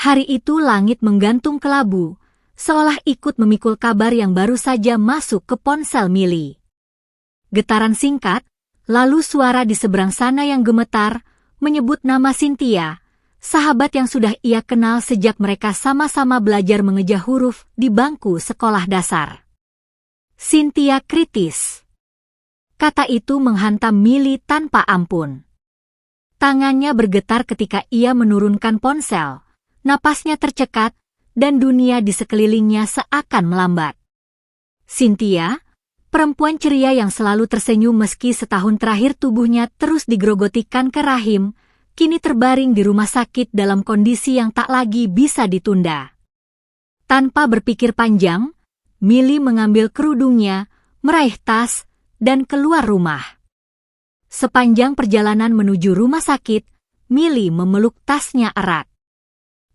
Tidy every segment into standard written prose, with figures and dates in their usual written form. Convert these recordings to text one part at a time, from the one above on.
Hari itu langit menggantung kelabu, seolah ikut memikul kabar yang baru saja masuk ke ponsel Milly. Getaran singkat, lalu suara di seberang sana yang gemetar, menyebut nama Cynthia, sahabat yang sudah ia kenal sejak mereka sama-sama belajar mengeja huruf di bangku sekolah dasar. Cynthia kritis. Kata itu menghantam Milly tanpa ampun. Tangannya bergetar ketika ia menurunkan ponsel, napasnya tercekat, dan dunia di sekelilingnya seakan melambat. Cynthia, perempuan ceria yang selalu tersenyum meski setahun terakhir tubuhnya terus digerogotikan ke rahim, kini terbaring di rumah sakit dalam kondisi yang tak lagi bisa ditunda. Tanpa berpikir panjang, Milly mengambil kerudungnya, meraih tas, dan keluar rumah. Sepanjang perjalanan menuju rumah sakit, Milly memeluk tasnya erat.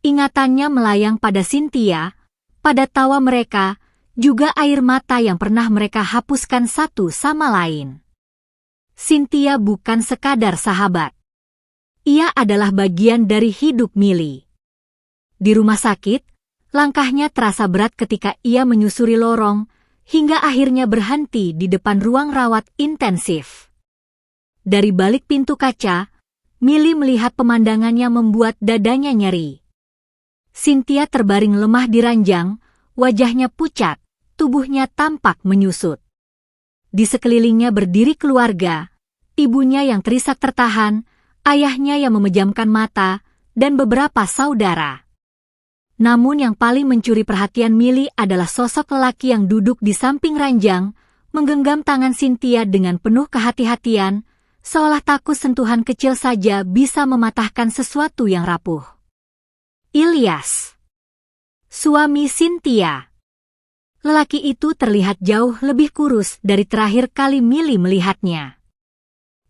Ingatannya melayang pada Cynthia, pada tawa mereka, juga air mata yang pernah mereka hapuskan satu sama lain. Cynthia bukan sekadar sahabat. Ia adalah bagian dari hidup Milly. Di rumah sakit, langkahnya terasa berat ketika ia menyusuri lorong, hingga akhirnya berhenti di depan ruang rawat intensif. Dari balik pintu kaca, Milly melihat pemandangannya membuat dadanya nyeri. Cynthia terbaring lemah di ranjang, wajahnya pucat, tubuhnya tampak menyusut. Di sekelilingnya berdiri keluarga, ibunya yang terisak tertahan, ayahnya yang memejamkan mata, dan beberapa saudara. Namun yang paling mencuri perhatian Milly adalah sosok lelaki yang duduk di samping ranjang, menggenggam tangan Cynthia dengan penuh kehati-hatian, seolah takut sentuhan kecil saja bisa mematahkan sesuatu yang rapuh. Ilyas, suami Cynthia. Lelaki itu terlihat jauh lebih kurus dari terakhir kali Milly melihatnya.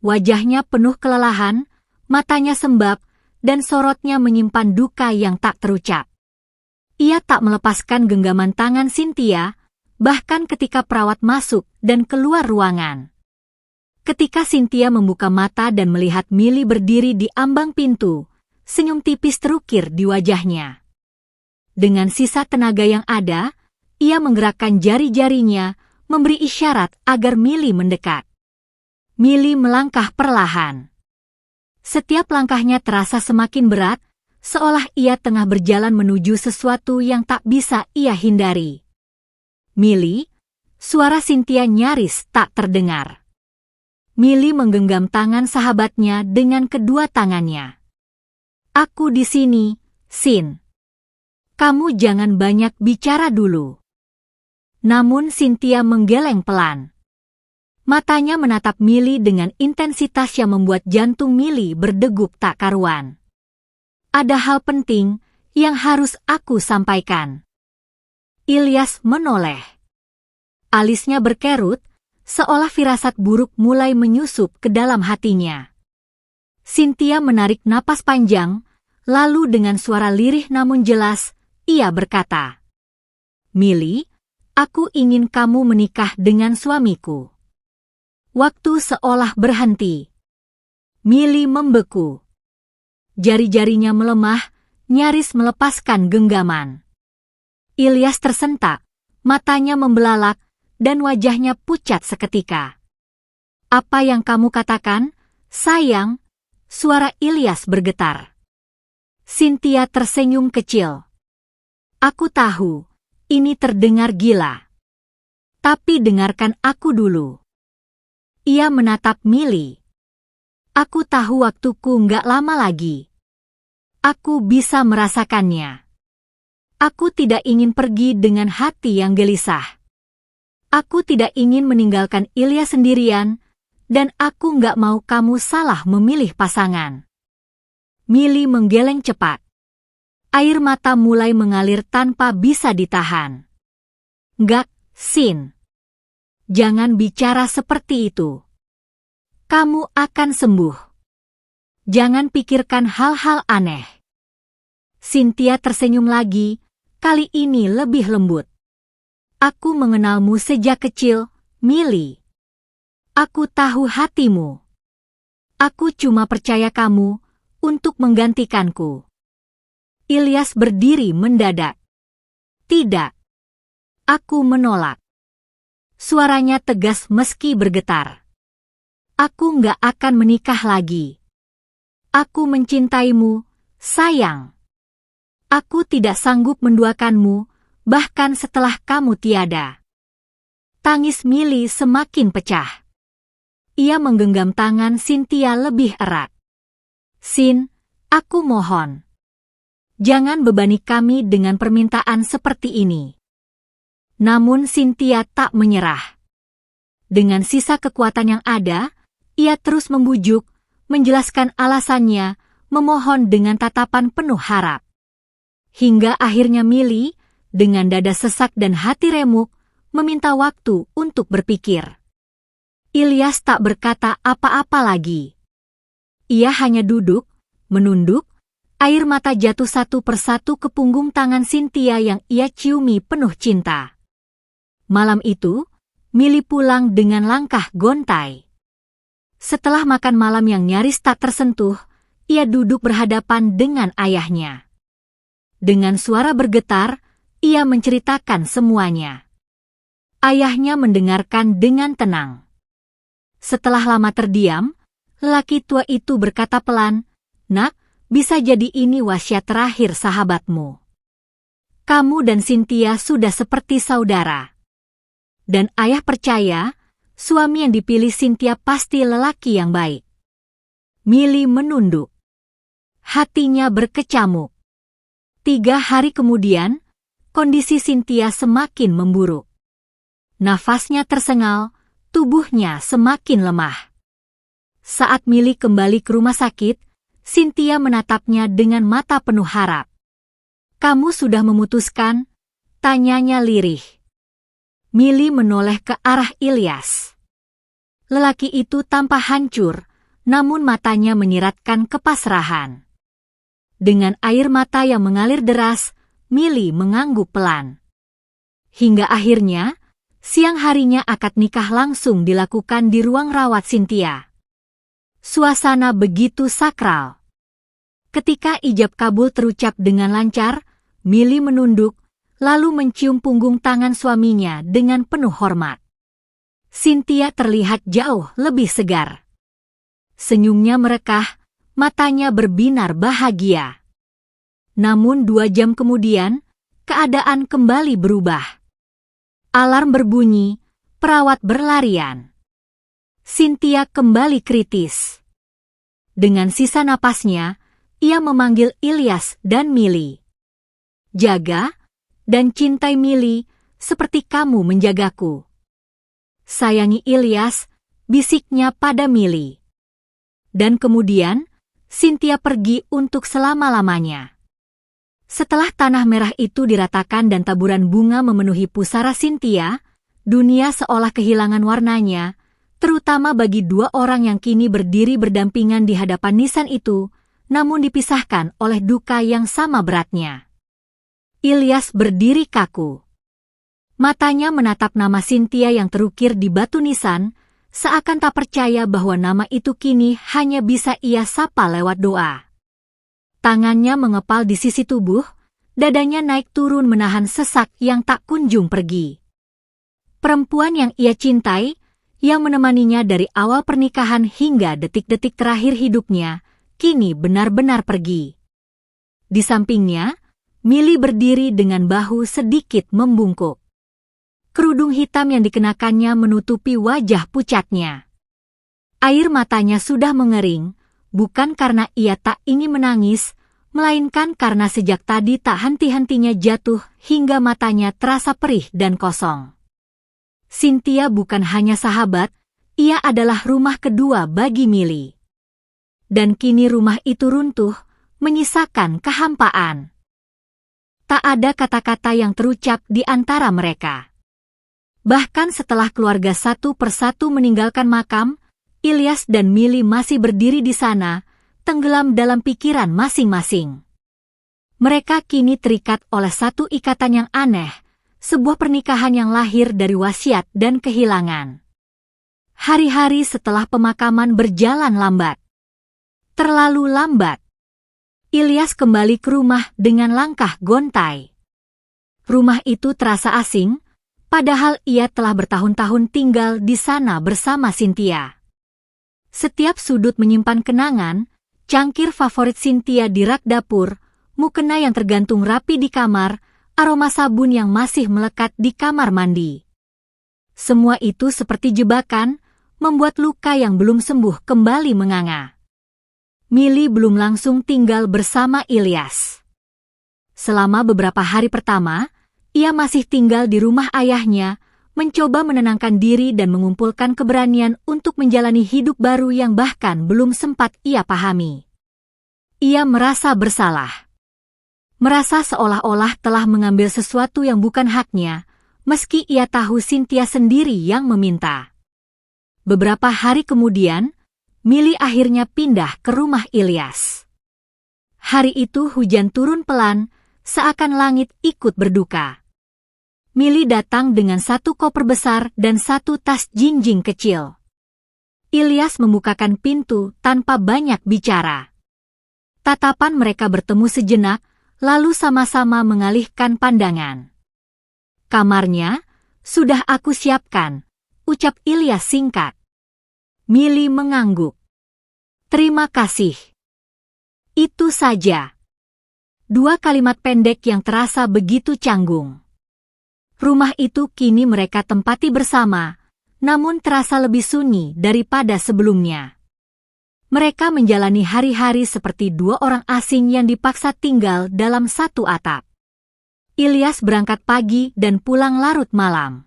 Wajahnya penuh kelelahan, matanya sembab, dan sorotnya menyimpan duka yang tak terucap. Ia tak melepaskan genggaman tangan Cynthia, bahkan ketika perawat masuk dan keluar ruangan. Ketika Cynthia membuka mata dan melihat Milly berdiri di ambang pintu, senyum tipis terukir di wajahnya. Dengan sisa tenaga yang ada, ia menggerakkan jari-jarinya, memberi isyarat agar Milly mendekat. Milly melangkah perlahan. Setiap langkahnya terasa semakin berat, seolah ia tengah berjalan menuju sesuatu yang tak bisa ia hindari. Milly, suara Cynthia nyaris tak terdengar. Milly menggenggam tangan sahabatnya dengan kedua tangannya. Aku di sini, Sin. Kamu jangan banyak bicara dulu. Namun Cynthia menggeleng pelan. Matanya menatap Milly dengan intensitas yang membuat jantung Milly berdegup tak karuan. Ada hal penting yang harus aku sampaikan. Ilyas menoleh. Alisnya berkerut, seolah firasat buruk mulai menyusup ke dalam hatinya. Cynthia menarik napas panjang, lalu dengan suara lirih namun jelas, ia berkata, Milly, aku ingin kamu menikah dengan suamiku. Waktu seolah berhenti. Milly membeku. Jari-jarinya melemah, nyaris melepaskan genggaman. Ilyas tersentak, matanya membelalak, dan wajahnya pucat seketika. Apa yang kamu katakan, sayang? Suara Ilyas bergetar. Cynthia tersenyum kecil. Aku tahu, ini terdengar gila. Tapi dengarkan aku dulu. Ia menatap Milly. Aku tahu waktuku nggak lama lagi. Aku bisa merasakannya. Aku tidak ingin pergi dengan hati yang gelisah. Aku tidak ingin meninggalkan Ilyas sendirian, dan aku nggak mau kamu salah memilih pasangan. Milly menggeleng cepat. Air mata mulai mengalir tanpa bisa ditahan. Nggak, Sin. Jangan bicara seperti itu. Kamu akan sembuh. Jangan pikirkan hal-hal aneh. Cynthia tersenyum lagi, kali ini lebih lembut. Aku mengenalmu sejak kecil, Milly. Aku tahu hatimu. Aku cuma percaya kamu untuk menggantikanku. Ilyas berdiri mendadak. Tidak. Aku menolak. Suaranya tegas meski bergetar. Aku nggak akan menikah lagi. Aku mencintaimu, sayang. Aku tidak sanggup menduakanmu, bahkan setelah kamu tiada. Tangis Milly semakin pecah. Ia menggenggam tangan Cynthia lebih erat. Sin, aku mohon. Jangan bebani kami dengan permintaan seperti ini. Namun Cynthia tak menyerah. Dengan sisa kekuatan yang ada, ia terus membujuk, menjelaskan alasannya, memohon dengan tatapan penuh harap. Hingga akhirnya Milly, dengan dada sesak dan hati remuk, meminta waktu untuk berpikir. Ilyas tak berkata apa-apa lagi. Ia hanya duduk, menunduk, air mata jatuh satu persatu ke punggung tangan Cynthia yang ia ciumi penuh cinta. Malam itu, Milly pulang dengan langkah gontai. Setelah makan malam yang nyaris tak tersentuh, ia duduk berhadapan dengan ayahnya. Dengan suara bergetar, ia menceritakan semuanya. Ayahnya mendengarkan dengan tenang. Setelah lama terdiam, lelaki tua itu berkata pelan, "Nak, bisa jadi ini wasiat terakhir sahabatmu. Kamu dan Cynthia sudah seperti saudara. Dan ayah percaya, suami yang dipilih Cynthia pasti lelaki yang baik." Milly menunduk. Hatinya berkecamuk. 3 hari kemudian, kondisi Cynthia semakin memburuk. Nafasnya tersengal, tubuhnya semakin lemah. Saat Milly kembali ke rumah sakit, Cynthia menatapnya dengan mata penuh harap. "Kamu sudah memutuskan?" tanyanya lirih. Milly menoleh ke arah Ilyas. Lelaki itu tampak hancur, namun matanya menyiratkan kepasrahan. Dengan air mata yang mengalir deras, Milly mengangguk pelan. Hingga akhirnya, siang harinya akad nikah langsung dilakukan di ruang rawat Cynthia. Suasana begitu sakral. Ketika ijab kabul terucap dengan lancar, Milly menunduk, lalu mencium punggung tangan suaminya dengan penuh hormat. Cynthia terlihat jauh lebih segar. Senyumnya merekah, matanya berbinar bahagia. Namun 2 jam kemudian, keadaan kembali berubah. Alarm berbunyi, perawat berlarian. Cynthia kembali kritis. Dengan sisa napasnya, ia memanggil Ilyas dan Milly. "Jaga dan cintai Milly seperti kamu menjagaku. Sayangi Ilyas," bisiknya pada Milly. Dan kemudian, Cynthia pergi untuk selama-lamanya. Setelah tanah merah itu diratakan dan taburan bunga memenuhi pusara Cynthia, dunia seolah kehilangan warnanya, terutama bagi 2 orang yang kini berdiri berdampingan di hadapan nisan itu, namun dipisahkan oleh duka yang sama beratnya. Ilyas berdiri kaku. Matanya menatap nama Cynthia yang terukir di batu nisan, seakan tak percaya bahwa nama itu kini hanya bisa ia sapa lewat doa. Tangannya mengepal di sisi tubuh, dadanya naik turun menahan sesak yang tak kunjung pergi. Perempuan yang ia cintai, yang menemaninya dari awal pernikahan hingga detik-detik terakhir hidupnya, kini benar-benar pergi. Di sampingnya, Milly berdiri dengan bahu sedikit membungkuk. Kerudung hitam yang dikenakannya menutupi wajah pucatnya. Air matanya sudah mengering, bukan karena ia tak ingin menangis, melainkan karena sejak tadi tak henti-hentinya jatuh hingga matanya terasa perih dan kosong. Cynthia bukan hanya sahabat, ia adalah rumah kedua bagi Milly. Dan kini rumah itu runtuh, menyisakan kehampaan. Tak ada kata-kata yang terucap di antara mereka. Bahkan setelah keluarga satu persatu meninggalkan makam, Ilyas dan Milly masih berdiri di sana, tenggelam dalam pikiran masing-masing. Mereka kini terikat oleh satu ikatan yang aneh, sebuah pernikahan yang lahir dari wasiat dan kehilangan. Hari-hari setelah pemakaman berjalan lambat. Terlalu lambat. Ilyas kembali ke rumah dengan langkah gontai. Rumah itu terasa asing, padahal ia telah bertahun-tahun tinggal di sana bersama Cynthia. Setiap sudut menyimpan kenangan, cangkir favorit Cynthia di rak dapur, mukena yang tergantung rapi di kamar, aroma sabun yang masih melekat di kamar mandi. Semua itu seperti jebakan, membuat luka yang belum sembuh kembali menganga. Millie belum langsung tinggal bersama Ilyas. Selama beberapa hari pertama, ia masih tinggal di rumah ayahnya, mencoba menenangkan diri dan mengumpulkan keberanian untuk menjalani hidup baru yang bahkan belum sempat ia pahami. Ia merasa bersalah. Merasa seolah-olah telah mengambil sesuatu yang bukan haknya, meski ia tahu Cynthia sendiri yang meminta. Beberapa hari kemudian, Millie akhirnya pindah ke rumah Ilyas. Hari itu hujan turun pelan, seakan langit ikut berduka. Millie datang dengan satu koper besar dan satu tas jinjing kecil. Ilyas membukakan pintu tanpa banyak bicara. Tatapan mereka bertemu sejenak, lalu sama-sama mengalihkan pandangan. Kamarnya, sudah aku siapkan, ucap Ilyas singkat. Millie mengangguk. Terima kasih. Itu saja. Dua kalimat pendek yang terasa begitu canggung. Rumah itu kini mereka tempati bersama, namun terasa lebih sunyi daripada sebelumnya. Mereka menjalani hari-hari seperti dua orang asing yang dipaksa tinggal dalam satu atap. Ilyas berangkat pagi dan pulang larut malam.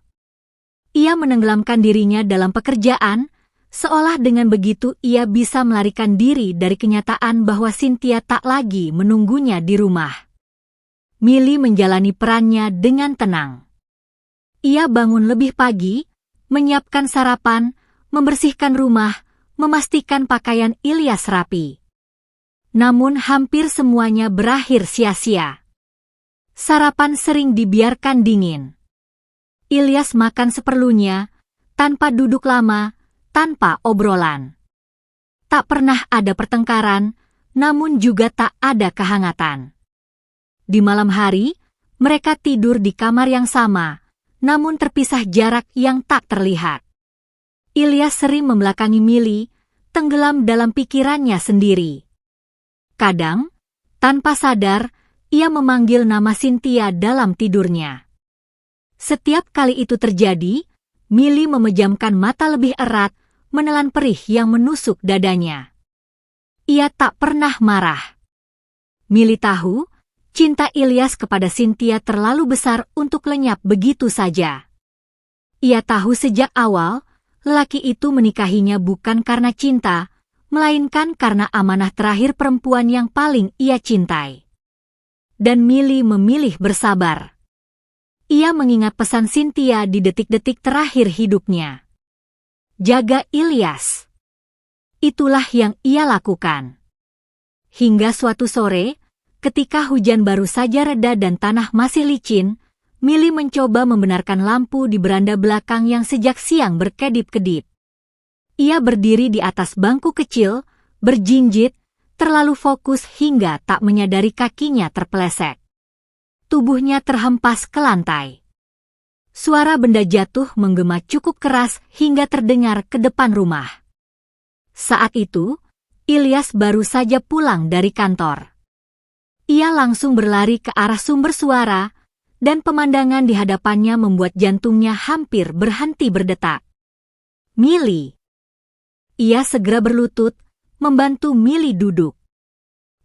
Ia menenggelamkan dirinya dalam pekerjaan, seolah dengan begitu ia bisa melarikan diri dari kenyataan bahwa Cynthia tak lagi menunggunya di rumah. Millie menjalani perannya dengan tenang. Ia bangun lebih pagi, menyiapkan sarapan, membersihkan rumah, memastikan pakaian Ilyas rapi. Namun hampir semuanya berakhir sia-sia. Sarapan sering dibiarkan dingin. Ilyas makan seperlunya, tanpa duduk lama, tanpa obrolan. Tak pernah ada pertengkaran, namun juga tak ada kehangatan. Di malam hari, mereka tidur di kamar yang sama, namun terpisah jarak yang tak terlihat. Ilyas sering membelakangi Millie, tenggelam dalam pikirannya sendiri. Kadang, tanpa sadar, ia memanggil nama Cynthia dalam tidurnya. Setiap kali itu terjadi, Millie memejamkan mata lebih erat, menelan perih yang menusuk dadanya. Ia tak pernah marah. Millie tahu, cinta Ilyas kepada Cynthia terlalu besar untuk lenyap begitu saja. Ia tahu sejak awal, lelaki itu menikahinya bukan karena cinta, melainkan karena amanah terakhir perempuan yang paling ia cintai. Dan Millie memilih bersabar. Ia mengingat pesan Cynthia di detik-detik terakhir hidupnya. Jaga Ilyas. Itulah yang ia lakukan. Hingga suatu sore, ketika hujan baru saja reda dan tanah masih licin, Millie mencoba membenarkan lampu di beranda belakang yang sejak siang berkedip-kedip. Ia berdiri di atas bangku kecil, berjinjit, terlalu fokus hingga tak menyadari kakinya terpeleset. Tubuhnya terhempas ke lantai. Suara benda jatuh menggema cukup keras hingga terdengar ke depan rumah. Saat itu, Ilyas baru saja pulang dari kantor. Ia langsung berlari ke arah sumber suara, dan pemandangan di hadapannya membuat jantungnya hampir berhenti berdetak. Millie. Ia segera berlutut, membantu Millie duduk.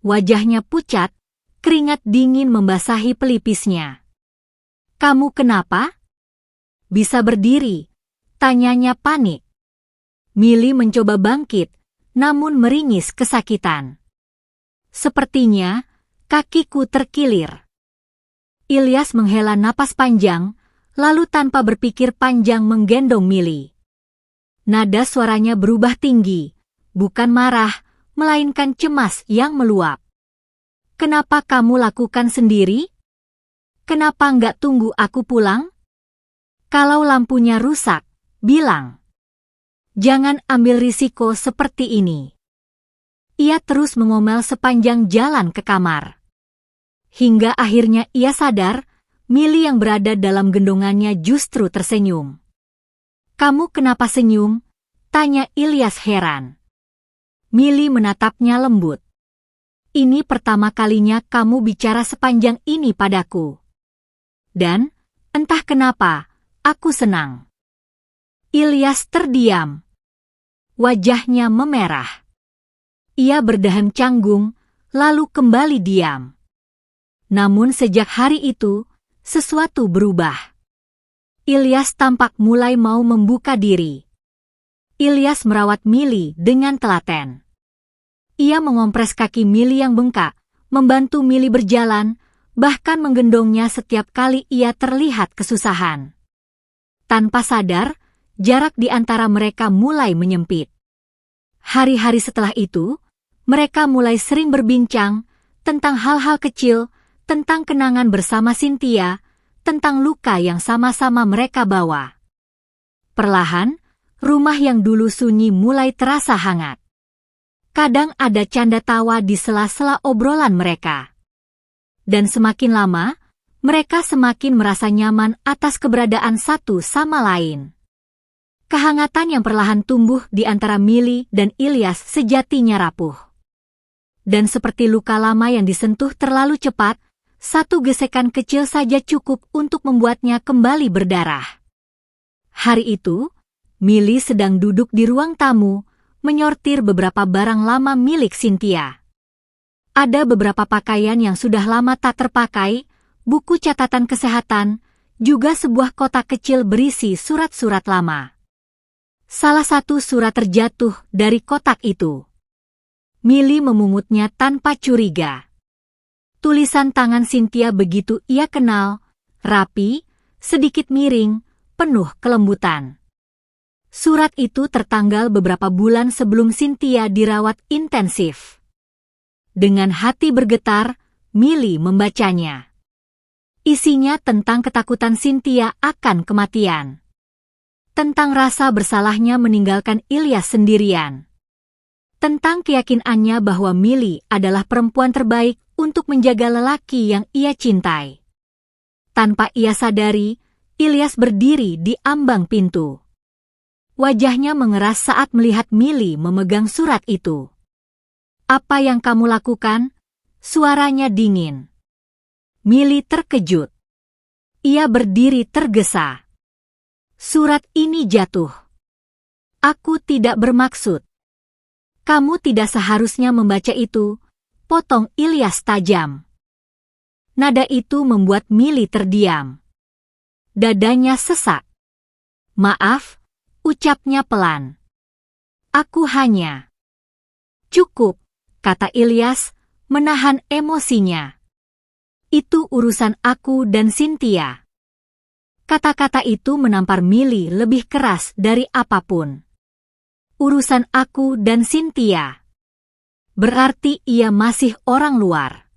Wajahnya pucat, keringat dingin membasahi pelipisnya. Kamu kenapa? Bisa berdiri, tanyanya panik. Millie mencoba bangkit, namun meringis kesakitan. Sepertinya, kakiku terkilir. Ilyas menghela napas panjang, lalu tanpa berpikir panjang menggendong Millie. Nada suaranya berubah tinggi, bukan marah, melainkan cemas yang meluap. Kenapa kamu lakukan sendiri? Kenapa nggak tunggu aku pulang? Kalau lampunya rusak, bilang. Jangan ambil risiko seperti ini. ia terus mengomel sepanjang jalan ke kamar. Hingga akhirnya ia sadar, Milly yang berada dalam gendongannya justru tersenyum. "Kamu kenapa senyum?" tanya Ilyas heran. Milly menatapnya lembut. "Ini pertama kalinya kamu bicara sepanjang ini padaku. Dan, entah kenapa, aku senang." Ilyas terdiam. Wajahnya memerah. Ia berdahem canggung, lalu kembali diam. Namun sejak hari itu, sesuatu berubah. Ilyas tampak mulai mau membuka diri. Ilyas merawat Milly dengan telaten. Ia mengompres kaki Milly yang bengkak, membantu Milly berjalan, bahkan menggendongnya setiap kali ia terlihat kesusahan. Tanpa sadar, jarak di antara mereka mulai menyempit. Hari-hari setelah itu, mereka mulai sering berbincang tentang hal-hal kecil, tentang kenangan bersama Cynthia, tentang luka yang sama-sama mereka bawa. Perlahan, rumah yang dulu sunyi mulai terasa hangat. Kadang ada canda tawa di sela-sela obrolan mereka. Dan semakin lama, mereka semakin merasa nyaman atas keberadaan satu sama lain. Kehangatan yang perlahan tumbuh di antara Milly dan Ilyas sejatinya rapuh. Dan seperti luka lama yang disentuh terlalu cepat, satu gesekan kecil saja cukup untuk membuatnya kembali berdarah. Hari itu, Milly sedang duduk di ruang tamu, menyortir beberapa barang lama milik Cynthia. Ada beberapa pakaian yang sudah lama tak terpakai, buku catatan kesehatan, juga sebuah kotak kecil berisi surat-surat lama. Salah satu surat terjatuh dari kotak itu. Milly memungutnya tanpa curiga. Tulisan tangan Cynthia begitu ia kenal, rapi, sedikit miring, penuh kelembutan. Surat itu tertanggal beberapa bulan sebelum Cynthia dirawat intensif. Dengan hati bergetar, Milly membacanya. Isinya tentang ketakutan Cynthia akan kematian. Tentang rasa bersalahnya meninggalkan Ilyas sendirian. Tentang keyakinannya bahwa Milly adalah perempuan terbaik untuk menjaga lelaki yang ia cintai. Tanpa ia sadari, Ilyas berdiri di ambang pintu. Wajahnya mengeras saat melihat Milly memegang surat itu. "Apa yang kamu lakukan?" Suaranya dingin. Milly terkejut. Ia berdiri tergesa. "Surat ini jatuh. Aku tidak bermaksud." "Kamu tidak seharusnya membaca itu," potong Ilyas tajam. Nada itu membuat Milly terdiam. Dadanya sesak. "Maaf," ucapnya pelan. "Aku hanya..." "Cukup," kata Ilyas, menahan emosinya. "Itu urusan aku dan Cynthia." Kata-kata itu menampar Milly lebih keras dari apapun. "Urusan aku dan Cynthia." Berarti ia masih orang luar.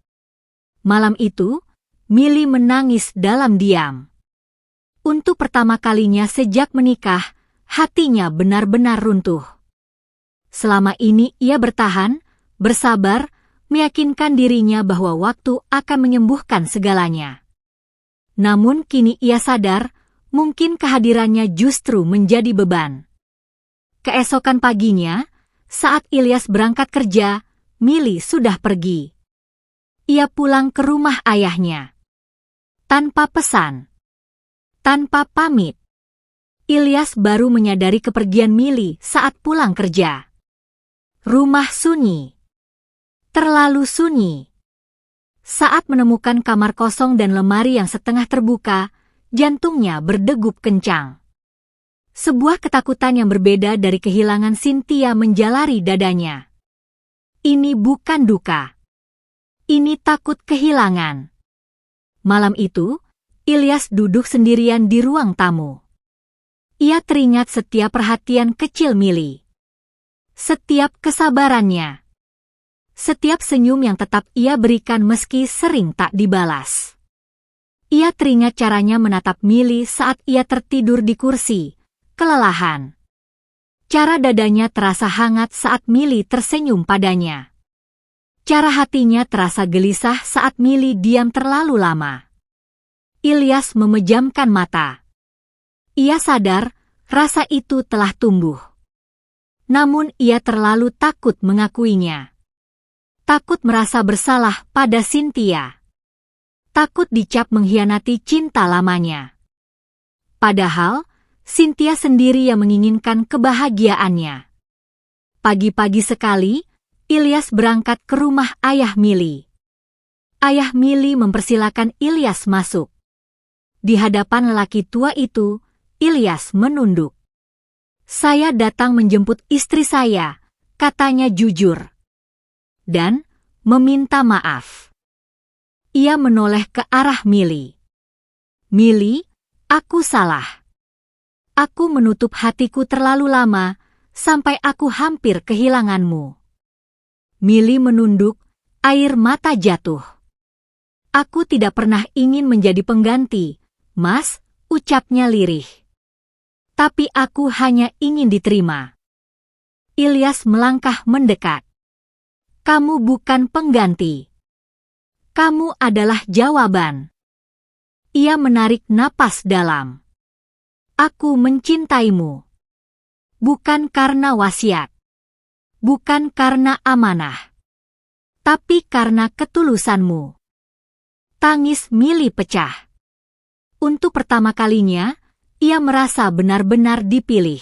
Malam itu, Milly menangis dalam diam. Untuk pertama kalinya sejak menikah, hatinya benar-benar runtuh. Selama ini ia bertahan, bersabar, meyakinkan dirinya bahwa waktu akan menyembuhkan segalanya. Namun kini ia sadar, mungkin kehadirannya justru menjadi beban. Keesokan paginya, saat Ilyas berangkat kerja, Milly sudah pergi. Ia pulang ke rumah ayahnya. Tanpa pesan. Tanpa pamit. Ilyas baru menyadari kepergian Milly saat pulang kerja. Rumah sunyi. Terlalu sunyi. Saat menemukan kamar kosong dan lemari yang setengah terbuka, jantungnya berdegup kencang. Sebuah ketakutan yang berbeda dari kehilangan Cynthia menjalari dadanya. Ini bukan duka. Ini takut kehilangan. Malam itu, Ilyas duduk sendirian di ruang tamu. Ia teringat setiap perhatian kecil Milly. Setiap kesabarannya. Setiap senyum yang tetap ia berikan meski sering tak dibalas. Ia teringat caranya menatap Milly saat ia tertidur di kursi, kelelahan. Cara dadanya terasa hangat saat Milly tersenyum padanya. Cara hatinya terasa gelisah saat Milly diam terlalu lama. Ilyas memejamkan mata. Ia sadar rasa itu telah tumbuh. Namun ia terlalu takut mengakuinya. Takut merasa bersalah pada Cynthia. Takut dicap mengkhianati cinta lamanya. Padahal, Cynthia sendiri yang menginginkan kebahagiaannya. Pagi-pagi sekali, Ilyas berangkat ke rumah ayah Milly. Ayah Milly mempersilakan Ilyas masuk. Di hadapan lelaki tua itu, Ilyas menunduk. "Saya datang menjemput istri saya," katanya jujur. Dan meminta maaf. Ia menoleh ke arah Milly. "Milly, aku salah. Aku menutup hatiku terlalu lama, sampai aku hampir kehilanganmu." Milly menunduk, air mata jatuh. "Aku tidak pernah ingin menjadi pengganti, Mas," ucapnya lirih. "Tapi aku hanya ingin diterima." Ilyas melangkah mendekat. "Kamu bukan pengganti. Kamu adalah jawaban." Ia menarik napas dalam. "Aku mencintaimu. Bukan karena wasiat. Bukan karena amanah. Tapi karena ketulusanmu." Tangis Milly pecah. Untuk pertama kalinya, ia merasa benar-benar dipilih.